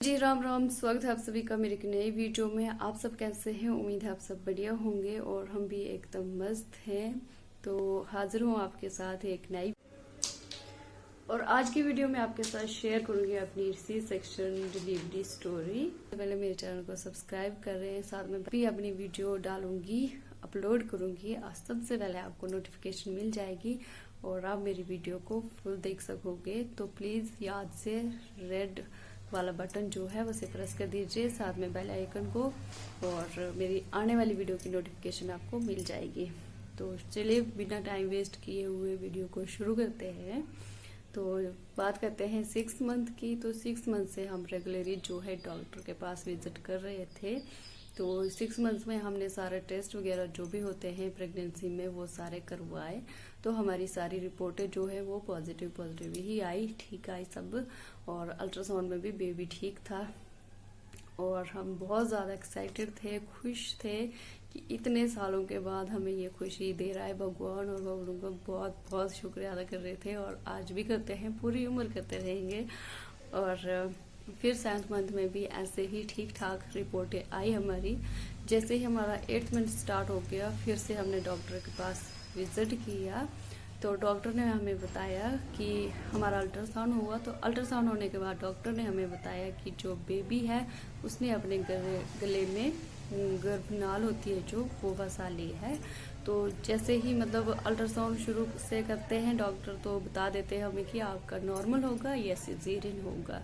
जी राम राम, स्वागत है आप सभी का मेरे एक नई वीडियो में। आप सब कैसे हैं? उम्मीद है आप सब बढ़िया होंगे और हम भी एकदम मस्त हैं। तो हाजिर हूँ आपके साथ एक नई और आज की वीडियो में आपके साथ शेयर करूंगी अपनी सी सेक्शन डिलीवरी स्टोरी। पहले मेरे चैनल को सब्सक्राइब कर रहे हैं, साथ में भी अपनी वीडियो डालूंगी, अपलोड करूंगी। आज सबसे पहले आपको नोटिफिकेशन मिल जाएगी और आप मेरी वीडियो को फुल देख सकोगे। तो प्लीज याद से रेड वाला बटन जो है उसे प्रेस कर दीजिए, साथ में बेल आइकन को, और मेरी आने वाली वीडियो की नोटिफिकेशन आपको मिल जाएगी। तो चलिए बिना टाइम वेस्ट किए हुए वीडियो को शुरू करते हैं। तो बात करते हैं 6 मंथ की। तो 6 मंथ से हम रेगुलरली जो है डॉक्टर के पास विजिट कर रहे थे। तो 6 मंथ्स में हमने सारे टेस्ट वगैरह जो भी होते हैं प्रेगनेंसी में वो सारे करवाए। तो हमारी सारी रिपोर्टें जो है वो पॉजिटिव ही आई, ठीक आई सब। और अल्ट्रासाउंड में भी बेबी ठीक था और हम बहुत ज़्यादा एक्साइटेड थे, खुश थे कि इतने सालों के बाद हमें ये खुशी दे रहा है भगवान, और हम उनका बहुत बहुत शुक्रिया अदा कर रहे थे और आज भी करते हैं, पूरी उम्र करते रहेंगे। और फिर 7 मंथ में भी ऐसे ही ठीक ठाक रिपोर्टें आई हमारी। जैसे ही हमारा 8th मंथ स्टार्ट हो गया, फिर से हमने डॉक्टर के पास विजिट किया। तो डॉक्टर ने हमें बताया कि हमारा अल्ट्रासाउंड हुआ। तो अल्ट्रासाउंड होने के बाद डॉक्टर ने हमें बताया कि जो बेबी है उसने अपने गले में गर्भनाल होती है जो, वो फंसा ली है। तो जैसे ही मतलब अल्ट्रासाउंड शुरू से करते हैं डॉक्टर, तो बता देते हैं हमें कि आपका नॉर्मल होगा या सिजेरियन होगा।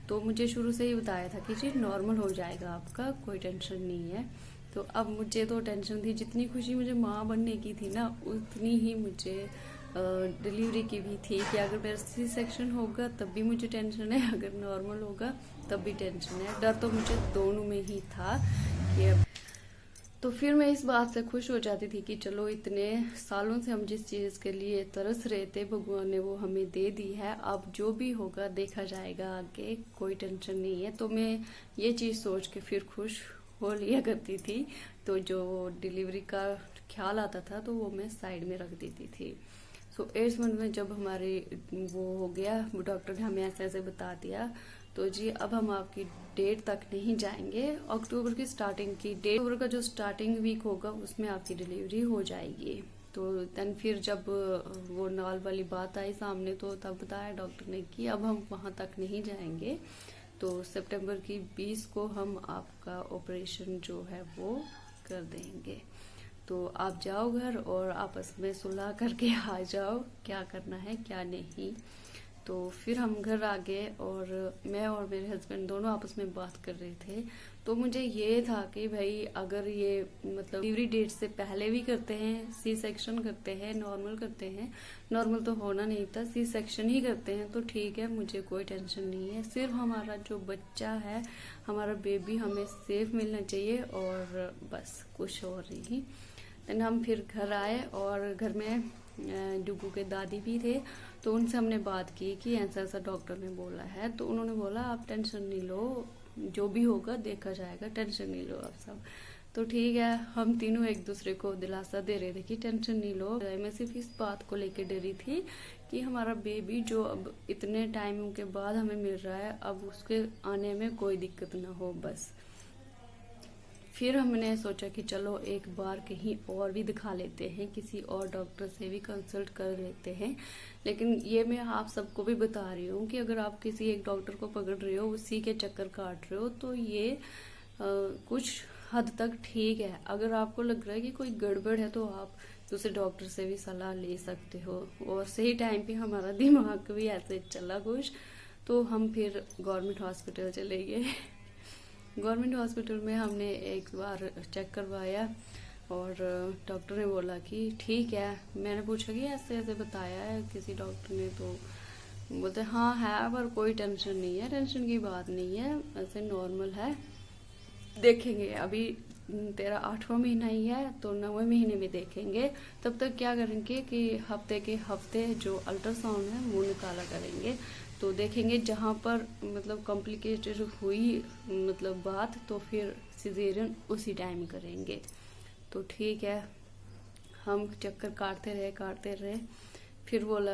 तो मुझे शुरू से ही बताया था कि जी नॉर्मल हो जाएगा आपका, कोई टेंशन नहीं है। तो अब मुझे तो टेंशन थी, जितनी खुशी मुझे माँ बनने की थी ना, उतनी ही मुझे डिलीवरी की भी थी कि अगर मेरा सी सेक्शन होगा तब भी मुझे टेंशन है, अगर नॉर्मल होगा तब भी टेंशन है। डर तो मुझे दोनों में ही था कि तो फिर मैं इस बात से खुश हो जाती थी कि चलो इतने सालों से हम जिस चीज़ के लिए तरस रहे थे भगवान ने वो हमें दे दी है, अब जो भी होगा देखा जाएगा आगे, कोई टेंशन नहीं है। तो मैं ये चीज़ सोच के फिर खुश हो लिया करती थी। तो जो डिलीवरी का ख्याल आता था तो वो मैं साइड में रख देती थी। सो 8th मंथ में जब हमारे वो हो गया, डॉक्टर ने हमें ऐसे ऐसे बता दिया, तो जी अब हम आपकी डेट तक नहीं जाएंगे, अक्टूबर की स्टार्टिंग की डेट, अक्टूबर का जो स्टार्टिंग वीक होगा उसमें आपकी डिलीवरी हो जाएगी। तो देन फिर जब वो नाल वाली बात आई सामने, तो तब बताया डॉक्टर ने कि अब हम वहां तक नहीं जाएंगे। तो सितंबर की 20 को हम आपका ऑपरेशन जो है वो कर देंगे। तो आप जाओ घर और आपस में सुलह करके आ जाओ, क्या करना है क्या नहीं। तो फिर हम घर आ गए और मैं और मेरे हस्बैंड दोनों आपस में बात कर रहे थे। तो मुझे ये था कि भाई अगर ये मतलब डिलीवरी डेट से पहले भी करते हैं, सी सेक्शन करते हैं, नॉर्मल करते हैं, नॉर्मल तो होना नहीं था, सी सेक्शन ही करते हैं तो ठीक है, मुझे कोई टेंशन नहीं है। सिर्फ हमारा जो बच्चा है, हमारा बेबी हमें सेफ मिलना चाहिए और बस, कुछ और नहीं। देन हम फिर घर आए और घर में डुगू के दादी भी थे। तो उनसे हमने बात की कि ऐसा ऐसा डॉक्टर ने बोला है। तो उन्होंने बोला आप टेंशन नहीं लो, जो भी होगा देखा जाएगा, टेंशन नहीं लो आप सब। तो ठीक है, हम तीनों एक दूसरे को दिलासा दे रहे थे कि टेंशन नहीं लो। मैं सिर्फ इस बात को लेकर डरी थी कि हमारा बेबी जो अब इतने टाइम के बाद हमें मिल रहा है, अब उसके आने में कोई दिक्कत ना हो बस। फिर हमने सोचा कि चलो एक बार कहीं और भी दिखा लेते हैं, किसी और डॉक्टर से भी कंसल्ट कर लेते हैं। लेकिन ये मैं आप सबको भी बता रही हूँ कि अगर आप किसी एक डॉक्टर को पकड़ रहे हो, उसी के चक्कर काट रहे हो, तो ये कुछ हद तक ठीक है। अगर आपको लग रहा है कि कोई गड़बड़ है तो आप दूसरे डॉक्टर से भी सलाह ले सकते हो। और सही टाइम पे हमारा दिमाग भी ऐसे चला कुछ, तो हम फिर गवर्नमेंट हॉस्पिटल चले गए। गवर्नमेंट हॉस्पिटल में हमने एक बार चेक करवाया और डॉक्टर ने बोला कि ठीक है। मैंने पूछा कि ऐसे ऐसे बताया है किसी डॉक्टर ने, तो बोलते हाँ है, पर कोई टेंशन नहीं है, टेंशन की बात नहीं है, ऐसे नॉर्मल है, देखेंगे। अभी तेरा 8वां महीना ही है तो 9वें महीने में देखेंगे। तब तक क्या करेंगे कि हफ्ते के हफ्ते जो अल्ट्रासाउंड है वो निकाला करेंगे। तो देखेंगे जहाँ पर मतलब कॉम्प्लिकेटेड हुई मतलब बात, तो फिर सिजेरियन उसी टाइम करेंगे। तो ठीक है, हम चक्कर काटते रहे। फिर बोला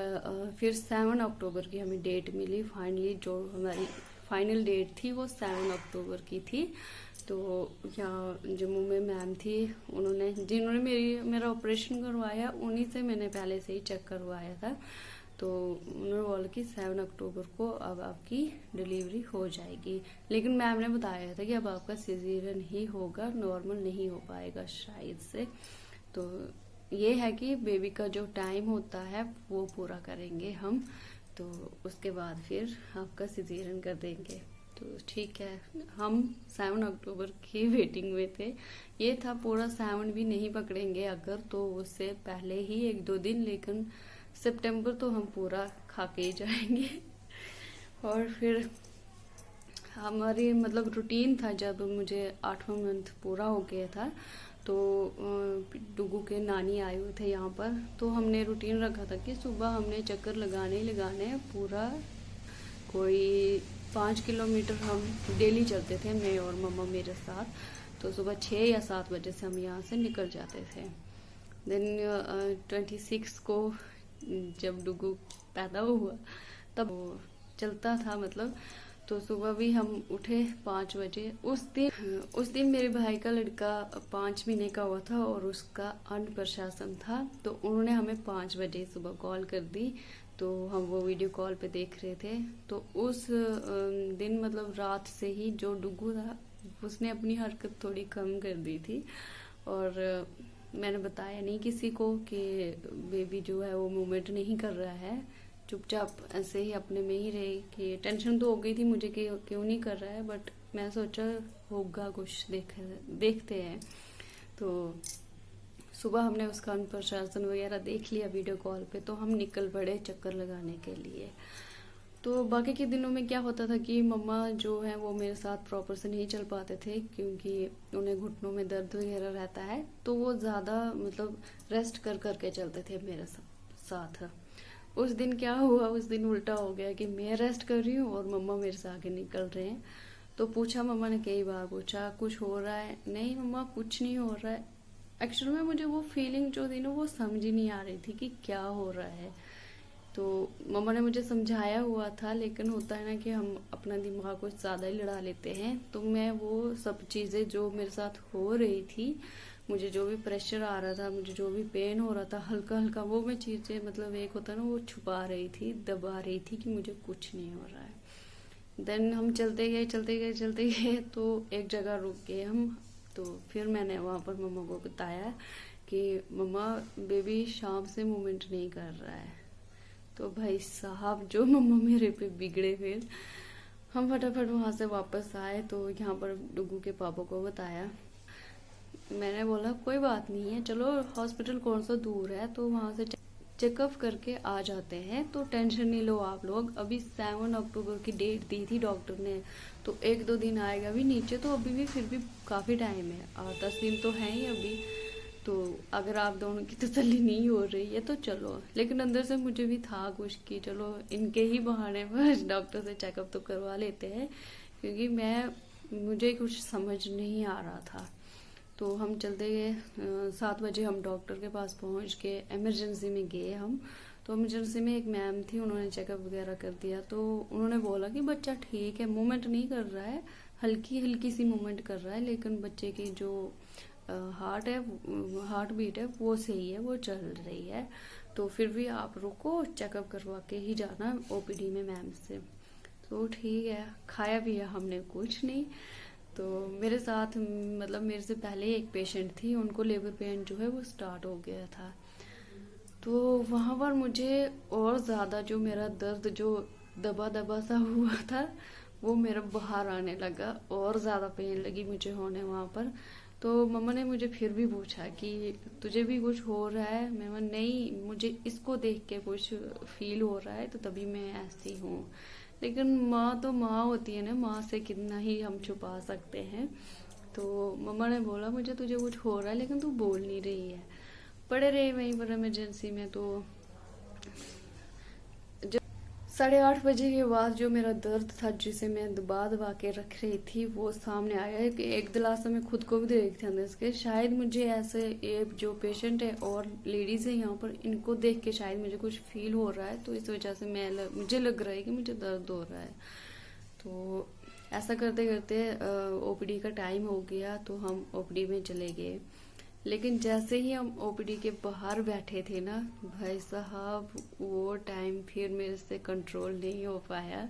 फिर 7 अक्टूबर की हमें डेट मिली फाइनली, जो हमारी फाइनल डेट थी वो 7 अक्टूबर की थी। तो यहाँ जम्मू में मैम थी, जिन्होंने मेरा ऑपरेशन करवाया उन्हीं से मैंने पहले से ही चेक करवाया था। तो उन्होंने बोला कि 7 अक्टूबर को अब आपकी डिलीवरी हो जाएगी, लेकिन मैम ने बताया था कि अब आपका सिजेरियन ही होगा, नॉर्मल नहीं हो पाएगा शायद से। तो ये है कि बेबी का जो टाइम होता है वो पूरा करेंगे हम, तो उसके बाद फिर आपका सिजेरियन कर देंगे। तो ठीक है, हम 7 अक्टूबर की वेटिंग में थे। ये था पूरा 7 भी नहीं पकड़ेंगे अगर, तो उससे पहले ही 1-2 दिन, लेकिन सितंबर तो हम पूरा खा के ही जाएंगे। और फिर हमारी मतलब रूटीन था, जब मुझे 8वां मंथ पूरा हो गया था तो डुगू के नानी आए हुए थे यहाँ पर। तो हमने रूटीन रखा था कि सुबह हमने चक्कर लगाने पूरा कोई 5 किलोमीटर हम डेली चलते थे, मैं और मम्मा मेरे साथ। तो सुबह 6 या 7 बजे से हम यहाँ से निकल जाते थे। देन 26 को जब डुगू पैदा हुआ तब वो चलता था मतलब, तो सुबह भी हम उठे 5 बजे। उस दिन मेरे भाई का लड़का 5 महीने का हुआ था और उसका अन्नप्राशन था। तो उन्होंने हमें 5 बजे सुबह कॉल कर दी, तो हम वो वीडियो कॉल पे देख रहे थे। तो उस दिन मतलब रात से ही जो डुगू था उसने अपनी हरकत थोड़ी कम कर दी थी, और मैंने बताया नहीं किसी को कि बेबी जो है वो मूवमेंट नहीं कर रहा है, चुपचाप ऐसे ही अपने में ही रहे। कि टेंशन तो हो गई थी मुझे कि क्यों नहीं कर रहा है, बट मैं सोचा होगा कुछ, देखते हैं। तो सुबह हमने उसका अन्नप्राशन वगैरह देख लिया वीडियो कॉल पे, तो हम निकल पड़े चक्कर लगाने के लिए। तो बाकी के दिनों में क्या होता था कि मम्मा जो है वो मेरे साथ प्रॉपर से नहीं चल पाते थे, क्योंकि उन्हें घुटनों में दर्द वगैरह रहता है, तो वो ज़्यादा मतलब रेस्ट कर करके चलते थे मेरे साथ। उस दिन क्या हुआ, उस दिन उल्टा हो गया कि मैं रेस्ट कर रही हूँ और मम्मा मेरे से आगे निकल रहे हैं। तो पूछा, मम्मा ने कई बार पूछा कुछ हो रहा है? नहीं मम्मा कुछ नहीं हो रहा है। एक्चुअल में मुझे वो फीलिंग जो थी ना वो समझ ही नहीं आ रही थी कि क्या हो रहा है। तो मम्मा ने मुझे समझाया हुआ था, लेकिन होता है ना कि हम अपना दिमाग कुछ ज़्यादा ही लड़ा लेते हैं। तो मैं वो सब चीज़ें जो मेरे साथ हो रही थी, मुझे जो भी प्रेशर आ रहा था, मुझे जो भी पेन हो रहा था हल्का हल्का, वो मैं चीज़ें मतलब एक होता ना वो छुपा रही थी, दबा रही थी कि मुझे कुछ नहीं हो रहा है। देन हम चलते गए तो एक जगह रुक गए हम। तो फिर मैंने वहाँ पर मम्मा को बताया कि मम्मा बेबी शाम से मूवमेंट नहीं कर रहा है। तो भाई साहब जो मम्मा मेरे पे बिगड़े, फिर हम फटाफट वहाँ से वापस आए। तो यहाँ पर डुगू के पापा को बताया। मैंने बोला कोई बात नहीं है, चलो हॉस्पिटल कौन सा दूर है तो वहाँ से चेकअप करके आ जाते हैं, तो टेंशन नहीं लो आप लोग। अभी 7 अक्टूबर की डेट दी थी डॉक्टर ने, तो 1-2 दिन आएगा भी नीचे, तो अभी भी फिर भी काफ़ी टाइम है, 8-10 दिन तो है ही अभी। तो अगर आप दोनों की तसल्ली नहीं हो रही है तो चलो। लेकिन अंदर से मुझे भी था कुछ कि चलो इनके ही बहाने पर डॉक्टर से चेकअप तो करवा लेते हैं, क्योंकि मुझे कुछ समझ नहीं आ रहा था। तो हम चलते गए। 7 बजे हम डॉक्टर के पास पहुंच के इमरजेंसी में गए हम। तो इमरजेंसी में एक मैम थी, उन्होंने चेकअप वगैरह कर दिया। तो उन्होंने बोला कि बच्चा ठीक है, मूवमेंट नहीं कर रहा है, हल्की हल्की सी मूवमेंट कर रहा है, लेकिन बच्चे की जो हार्ट बीट है वो सही है, वो चल रही है। तो फिर भी आप रुको, चेकअप करवा के ही जाना ओपीडी में मैम से। तो ठीक है, खाया पिया हमने कुछ नहीं। तो मेरे साथ मतलब मेरे से पहले एक पेशेंट थी, उनको लेबर पेन जो है वो स्टार्ट हो गया था। तो वहाँ पर मुझे और ज़्यादा जो मेरा दर्द जो दबा दबा सा हुआ था वो मेरा बाहर आने लगा, और ज़्यादा पेन लगी मुझे होने वहाँ पर। तो मम्मा ने मुझे फिर भी पूछा कि तुझे भी कुछ हो रहा है? मैं नहीं, मुझे इसको देख के कुछ फील हो रहा है, तो तभी मैं ऐसी हूँ। लेकिन माँ तो माँ होती है ना, माँ से कितना ही हम छुपा सकते हैं। तो मम्मा ने बोला मुझे तुझे कुछ हो रहा है लेकिन तू बोल नहीं रही है। पड़े रहे वहीं पर इमरजेंसी में। तो 8:30 बजे के बाद जो मेरा दर्द था, जिसे मैं दबा के रख रही थी, वो सामने आया कि एक दिलासा में खुद को भी देखते अंदर से शायद मुझे ऐसे जो पेशेंट है और लेडीज है यहाँ पर, इनको देख के शायद मुझे कुछ फील हो रहा है, तो इस वजह से मुझे लग रहा है कि मुझे दर्द हो रहा है। तो ऐसा करते करते ओपीडी का टाइम हो गया, तो हम ओपीडी में चले गए। लेकिन जैसे ही हम ओपीडी के बाहर बैठे थे ना, भाई साहब वो टाइम फिर मेरे से कंट्रोल नहीं हो पाया।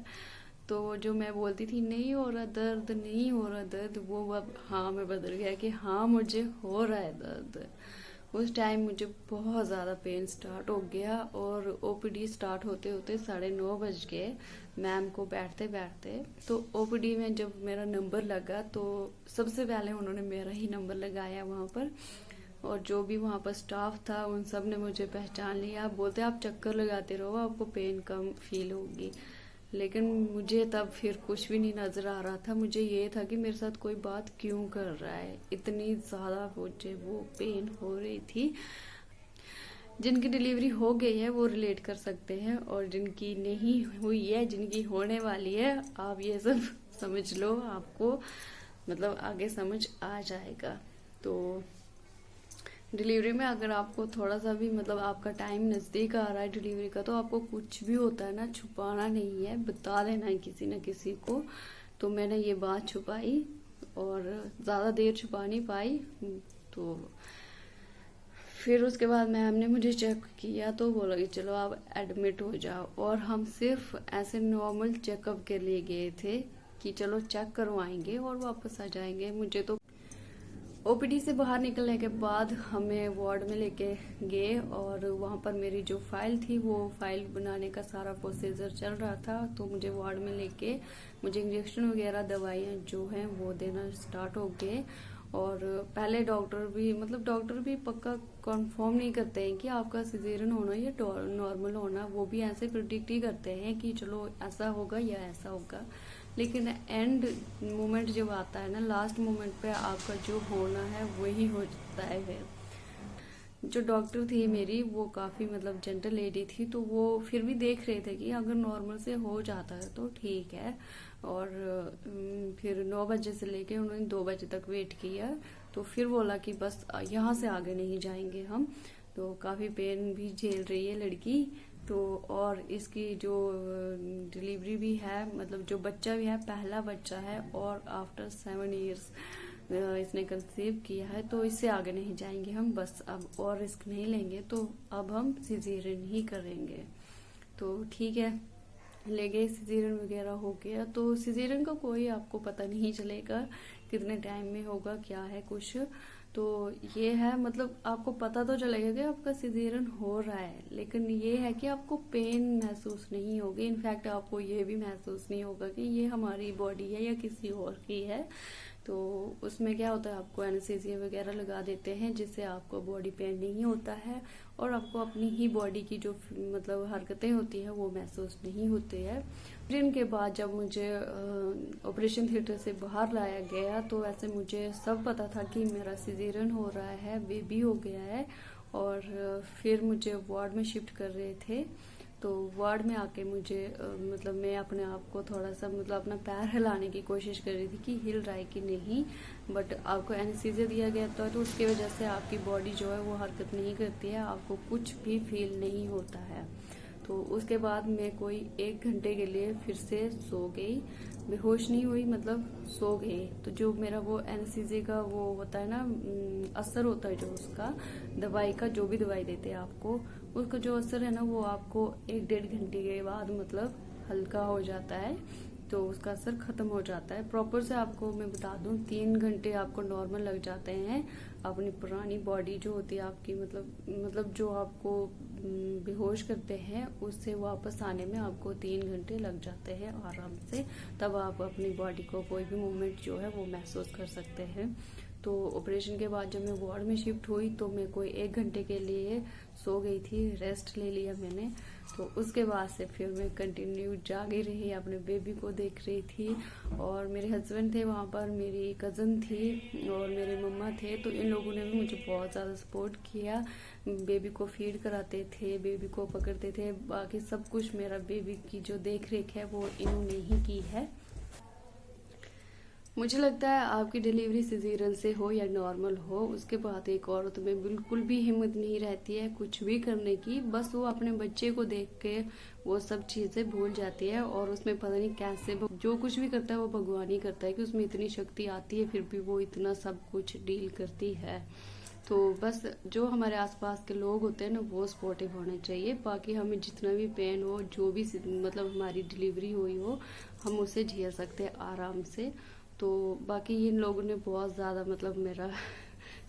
तो जो मैं बोलती थी नहीं हो रहा दर्द, नहीं हो रहा दर्द, वो अब हाँ में बदल गया कि हाँ मुझे हो रहा है दर्द। उस टाइम मुझे बहुत ज़्यादा पेन स्टार्ट हो गया और ओपीडी स्टार्ट होते होते 9:30 बज गए मैम को बैठते बैठते। तो ओपीडी में जब मेरा नंबर लगा तो सबसे पहले उन्होंने मेरा ही नंबर लगाया वहाँ पर, और जो भी वहाँ पर स्टाफ था उन सब ने मुझे पहचान लिया। बोलते आप चक्कर लगाते रहो, आपको पेन कम फील होगी। लेकिन मुझे तब फिर कुछ भी नहीं नजर आ रहा था, मुझे ये था कि मेरे साथ कोई बात क्यों कर रहा है, इतनी ज्यादा मुझे वो पेन हो रही थी। जिनकी डिलीवरी हो गई है वो रिलेट कर सकते हैं, और जिनकी नहीं हुई है, जिनकी होने वाली है, आप ये सब समझ लो, आपको मतलब आगे समझ आ जाएगा। तो डिलीवरी में अगर आपको थोड़ा सा भी मतलब आपका टाइम नजदीक आ रहा है डिलीवरी का, तो आपको कुछ भी होता है ना, छुपाना नहीं है, बता देना है किसी न किसी को। तो मैंने ये बात छुपाई और ज्यादा देर छुपा नहीं पाई। तो फिर उसके बाद मैम ने मुझे चेक किया तो बोला कि चलो आप एडमिट हो जाओ। और हम सिर्फ ऐसे नॉर्मल चेकअप के लिए गए थे कि चलो चेक करवाएंगे और वापस आ जाएंगे। मुझे तो ओपीडी से बाहर निकलने के बाद हमें वार्ड में लेके गए, और वहाँ पर मेरी जो फाइल थी वो फाइल बनाने का सारा प्रोसीजर चल रहा था। तो मुझे वार्ड में लेके मुझे इंजेक्शन वगैरह दवाइयाँ जो हैं वो देना स्टार्ट हो गए। और पहले डॉक्टर भी पक्का कंफर्म नहीं करते हैं कि आपका सिजेरियन होना या नॉर्मल होना, वो भी ऐसे प्रिडिक्ट ही करते हैं कि चलो ऐसा होगा या ऐसा होगा। लेकिन एंड मोमेंट जब आता है ना, लास्ट मोमेंट पे आपका जो होना है वही हो जाता है। फिर जो डॉक्टर थी मेरी वो काफी मतलब जेंटल लेडी थी, तो वो फिर भी देख रहे थे कि अगर नॉर्मल से हो जाता है तो ठीक है। और फिर 9 बजे से लेके उन्होंने 2 बजे तक वेट किया। तो फिर बोला कि बस यहाँ से आगे नहीं जाएंगे हम। तो काफी पेन भी झेल रही है लड़की। तो और इसकी जो डिलीवरी भी है, मतलब जो बच्चा भी है, पहला बच्चा है, और आफ्टर 7 इयर्स इसने कंसीव किया है। तो इससे आगे नहीं जाएंगे हम, बस अब और रिस्क नहीं लेंगे, तो अब हम सिजेरियन ही करेंगे। तो ठीक है, ले गए, सिजेरियन वगैरह हो गया। तो सिजेरियन का कोई आपको पता नहीं चलेगा कितने टाइम में होगा, क्या है कुछ। तो ये है, मतलब आपको पता तो चलेगा कि आपका सिजेरियन हो रहा है, लेकिन ये है कि आपको पेन महसूस नहीं होगी। इनफैक्ट आपको ये भी महसूस नहीं होगा कि ये हमारी बॉडी है या किसी और की है। तो उसमें क्या होता है, आपको एनेस्थीसिया वगैरह लगा देते हैं जिससे आपको बॉडी पेन नहीं होता है, और आपको अपनी ही बॉडी की जो मतलब हरकतें होती है वो महसूस नहीं होती है। फिर इनके बाद जब मुझे ऑपरेशन थिएटर से बाहर लाया गया, तो ऐसे मुझे सब पता था कि मेरा सिजेरियन हो रहा है, बेबी हो गया है। और फिर मुझे वार्ड में शिफ्ट कर रहे थे। तो वार्ड में आके मुझे मतलब मैं अपने आप को थोड़ा सा मतलब अपना पैर हिलाने की कोशिश कर रही थी कि हिल रहा है कि नहीं, बट आपको एनेस्थीसिया दिया गया था, तो उसकी वजह से आपकी बॉडी जो है वो हरकत नहीं करती है, आपको कुछ भी फील नहीं होता है। तो उसके बाद मैं कोई 1 घंटे के लिए फिर से सो गई, बेहोश नहीं हुई, मतलब सो गई। तो जो मेरा वो एनेस्थीसिया का वो होता है ना, असर होता है जो उसका दवाई का, जो भी दवाई देते हैं आपको, उसका जो असर है ना वो आपको 1-1.5 घंटे के बाद मतलब हल्का हो जाता है, तो उसका असर खत्म हो जाता है। प्रॉपर से आपको मैं बता दूं 3 घंटे आपको नॉर्मल लग जाते हैं अपनी पुरानी बॉडी जो होती है आपकी, मतलब जो आपको बेहोश करते हैं उससे वापस आने में आपको 3 घंटे लग जाते हैं आराम से। तब आप अपनी बॉडी को कोई भी मूवमेंट जो है वो महसूस कर सकते हैं। तो ऑपरेशन के बाद जब मैं वार्ड में शिफ्ट हुई तो मैं कोई 1 घंटे के लिए सो गई थी, रेस्ट ले लिया मैंने। तो उसके बाद से फिर मैं कंटिन्यू जागी रही, अपने बेबी को देख रही थी। और मेरे हस्बैंड थे वहाँ पर, मेरी कज़न थी और मेरे मम्मा थे। तो इन लोगों ने भी मुझे बहुत ज़्यादा सपोर्ट किया। बेबी को फीड कराते थे, बेबी को पकड़ते थे, बाकी सब कुछ मेरा बेबी की जो देख रेख है वो इन्होंने ही की है। मुझे लगता है आपकी डिलीवरी सिजेरियन से हो या नॉर्मल हो, उसके बाद एक औरत में बिल्कुल भी हिम्मत नहीं रहती है कुछ भी करने की। बस वो अपने बच्चे को देख के वो सब चीजें भूल जाती है और उसमें पता नहीं कैसे जो कुछ भी करता है वो भगवान ही करता है कि उसमें इतनी शक्ति आती है, फिर भी वो इतना सब कुछ डील करती है। तो बस जो हमारे आसपास के लोग होते हैं ना वो सपोर्टिव होने चाहिए। बाकी हमें जितना भी पेन हो, जो भी मतलब हमारी डिलीवरी हुई हो, हम उसे झेल सकते हैं आराम से। तो बाकी इन लोगों ने बहुत ज़्यादा मतलब मेरा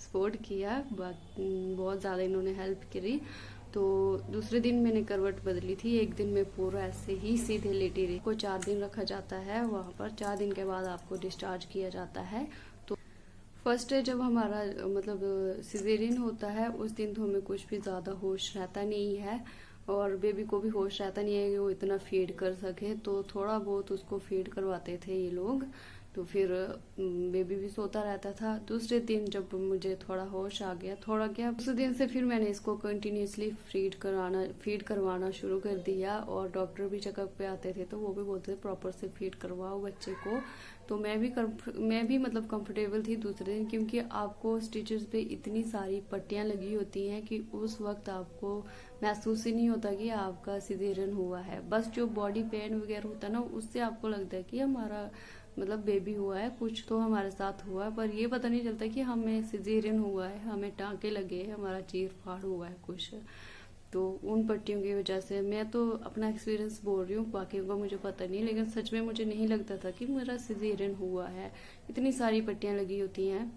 सपोर्ट किया, बहुत ज़्यादा इन्होंने हेल्प करी। तो दूसरे दिन मैंने करवट बदली थी, एक दिन में पूरा ऐसे ही सीधे लेटी रही। को 4 दिन रखा जाता है वहाँ पर, 4 दिन के बाद आपको डिस्चार्ज किया जाता है। तो फर्स्ट डे जब हमारा मतलब सिजेरियन होता है उस दिन तो हमें कुछ भी ज़्यादा होश रहता नहीं है और बेबी को भी होश रहता नहीं है कि वो इतना फीड कर सके। तो थोड़ा बहुत उसको फीड करवाते थे ये लोग, तो फिर बेबी भी सोता रहता था। दूसरे दिन जब मुझे थोड़ा होश आ गया, थोड़ा क्या, दूसरे दिन से फिर मैंने इसको कंटिन्यूसली फीड करवाना शुरू कर दिया। और डॉक्टर भी चेकअप पे आते थे तो वो भी बोलते थे प्रॉपर से फीड करवाओ बच्चे को। तो मैं भी मतलब कंफर्टेबल थी दूसरे दिन, क्योंकि आपको स्टिचेस पे इतनी सारी पट्टियां लगी होती हैं कि उस वक्त आपको महसूस ही नहीं होता कि आपका सिजेरियन हुआ है। बस जो बॉडी पेन वगैरह होता है ना, उससे आपको लगता है कि हमारा मतलब बेबी हुआ है, कुछ तो हमारे साथ हुआ है, पर ये पता नहीं चलता कि हमें सिजेरियन हुआ है, हमें टांके लगे, हमारा चीर फाड़ हुआ है कुछ। तो उन पट्टियों की वजह से, मैं तो अपना एक्सपीरियंस बोल रही हूँ, बाकी का मुझे पता नहीं, लेकिन सच में मुझे नहीं लगता था कि मेरा सिजेरियन हुआ है, इतनी सारी पट्टियां लगी होती हैं।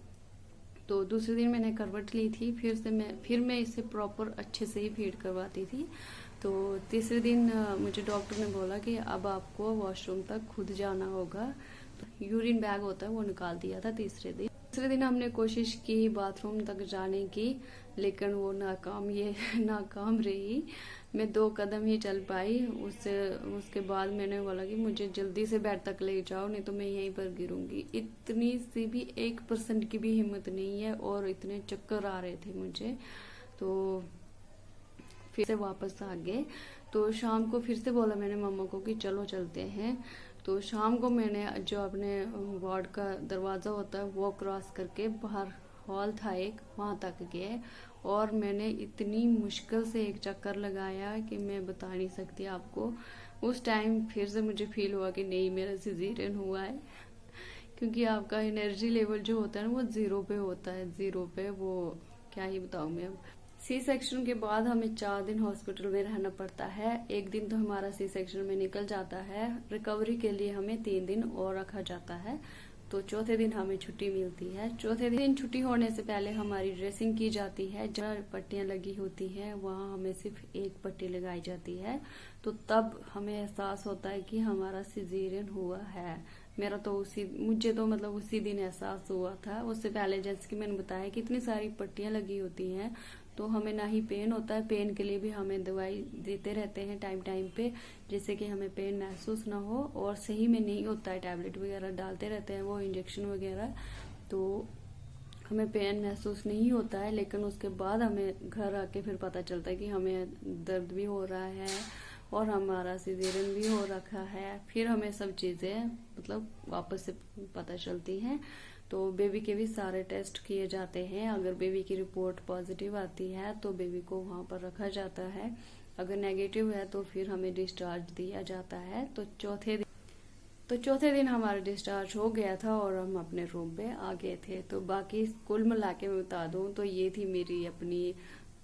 तो दूसरे दिन मैंने करवट ली थी, फिर मैं इसे प्रॉपर अच्छे से ही फीड करवाती थी। तो तीसरे दिन मुझे डॉक्टर ने बोला कि अब आपको वॉशरूम तक खुद जाना होगा। तो यूरिन बैग होता है वो निकाल दिया था तीसरे दिन हमने कोशिश की बाथरूम तक जाने की, लेकिन वो नाकाम रही। मैं 2 कदम ही चल पाई। उसके बाद मैंने बोला कि मुझे जल्दी से बेड तक ले जाओ, नहीं तो मैं यहीं पर गिरूंगी। इतनी सी भी 1% की भी हिम्मत नहीं है और इतने चक्कर आ रहे थे मुझे। तो फिर से वापस आ गए। तो शाम को फिर से बोला मैंने मम्मा को कि चलो चलते हैं। तो शाम को मैंने जो अपने वार्ड का दरवाजा होता है वो क्रॉस करके बाहर हॉल था एक, वहां तक गए और मैंने इतनी मुश्किल से एक चक्कर लगाया कि मैं बता नहीं सकती आपको। उस टाइम फिर से मुझे फील हुआ कि नहीं, मेरा सिजेरियन हुआ है, क्योंकि आपका एनर्जी लेवल जो होता है ना वो 0 पे होता है, 0 पे। वो क्या ही बताऊं मैं अब। सी सेक्शन के बाद हमें 4 दिन हॉस्पिटल में रहना पड़ता है। एक दिन तो हमारा सी सेक्शन में निकल जाता है, रिकवरी के लिए हमें 3 दिन और रखा जाता है। तो चौथे दिन हमें छुट्टी मिलती है। चौथे दिन छुट्टी होने से पहले हमारी ड्रेसिंग की जाती है। जहाँ पट्टियां लगी होती हैं वहाँ हमें सिर्फ एक पट्टी लगाई जाती है। तो तब हमें एहसास होता है कि हमारा सिजेरियन हुआ है। मुझे तो मतलब उसी दिन एहसास हुआ था। उससे पहले जैसे कि मैंने बताया कि इतनी सारी पट्टियां लगी होती हैं, तो हमें ना ही पेन होता है। पेन के लिए भी हमें दवाई देते रहते हैं टाइम टाइम पे, जिससे कि हमें पेन महसूस ना हो। और सही में नहीं होता है, टैबलेट वगैरह डालते रहते हैं वो इंजेक्शन वगैरह, तो हमें पेन महसूस नहीं होता है। लेकिन उसके बाद हमें घर आके फिर पता चलता है कि हमें दर्द भी हो रहा है और हमारा सिजेरियन भी हो रखा है। फिर हमें सब चीजें मतलब वापस से पता चलती हैं। तो बेबी के भी सारे टेस्ट किए जाते हैं। अगर बेबी की रिपोर्ट पॉजिटिव आती है तो बेबी को वहां पर रखा जाता है, अगर नेगेटिव है तो फिर हमें डिस्चार्ज दिया जाता है। तो चौथे दिन हमारा डिस्चार्ज हो गया था और हम अपने रूम पे आ गए थे। तो बाकी कुल मिला के मैं बता दूं तो ये थी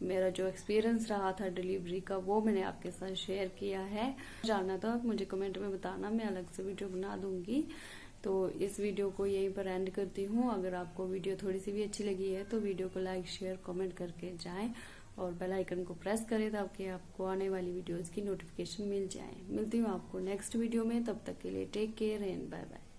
मेरा जो एक्सपीरियंस रहा था डिलीवरी का, वो मैंने आपके साथ शेयर किया है। जानना था मुझे कमेंट में बताना, मैं अलग से वीडियो बना दूंगी। तो इस वीडियो को यहीं पर एंड करती हूँ। अगर आपको वीडियो थोड़ी सी भी अच्छी लगी है तो वीडियो को लाइक शेयर कमेंट करके जाएं और बेल आइकन को प्रेस करें ताकि आपको आने वाली वीडियोस की नोटिफिकेशन मिल जाए। मिलती हूँ आपको नेक्स्ट वीडियो में, तब तक के लिए take care and bye bye.